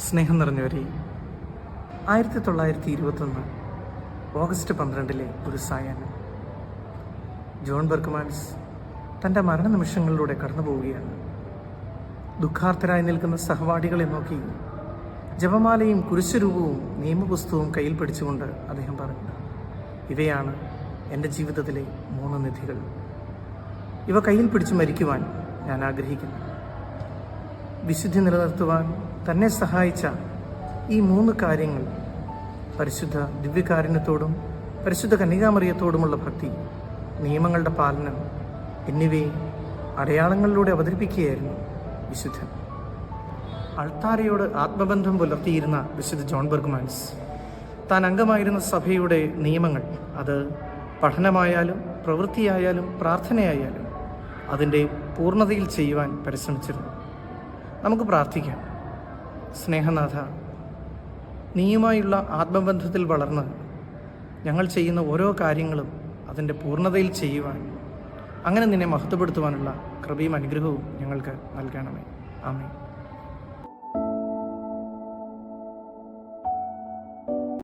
സ്നേഹം നിറഞ്ഞവരെ, 1921 ഓഗസ്റ്റ് 12 ഒരു സായാഹ്നം John Berchmans തൻ്റെ മരണനിമിഷങ്ങളിലൂടെ കടന്നു പോവുകയാണ്. ദുഃഖാർത്തരായി നിൽക്കുന്ന സഹപാഠികളെ നോക്കി ജപമാലയും കുരിശുരൂപവും നിയമപുസ്തകവും കയ്യിൽ പിടിച്ചുകൊണ്ട് അദ്ദേഹം പറഞ്ഞു, ഇവയാണ് എൻ്റെ ജീവിതത്തിലെ 3 നിധികൾ. ഇവ കയ്യിൽ പിടിച്ച് മരിക്കുവാൻ ഞാൻ ആഗ്രഹിക്കുന്നു. വിശുദ്ധി നിലനിർത്തുവാൻ തന്നെ സഹായിച്ച ഈ 3 കാര്യങ്ങൾ, പരിശുദ്ധ ദിവ്യകാരുണ്യത്തോടും പരിശുദ്ധ കന്യകാമറിയത്തോടുമുള്ള ഭക്തി, നിയമങ്ങളുടെ പാലനം എന്നിവയെ അടയാളങ്ങളിലൂടെ അവതരിപ്പിക്കുകയായിരുന്നു വിശുദ്ധൻ. അൾത്താരയോട് ആത്മബന്ധം പുലർത്തിയിരുന്ന വിശുദ്ധ ജോൺ ബെർഗ്മാൻസ് താൻ അംഗമായിരുന്ന സഭയുടെ നിയമങ്ങൾ, അത് പഠനമായാലും പ്രവൃത്തിയായാലും പ്രാർത്ഥനയായാലും അതിൻ്റെ പൂർണ്ണതയിൽ ചെയ്യുവാൻ പരിശ്രമിച്ചിരുന്നു. നമുക്ക് പ്രാർത്ഥിക്കാം. സ്നേഹനാഥ, നീയുമായുള്ള ആത്മബന്ധത്തിൽ വളർന്ന് ഞങ്ങൾ ചെയ്യുന്ന ഓരോ കാര്യങ്ങളും അതിൻ്റെ പൂർണ്ണതയിൽ ചെയ്യുവാൻ, അങ്ങനെ നിന്നെ മഹത്വപ്പെടുത്തുവാനുള്ള കൃപയും അനുഗ്രഹവും ഞങ്ങൾക്ക് നൽകണമേ. ആമേൻ.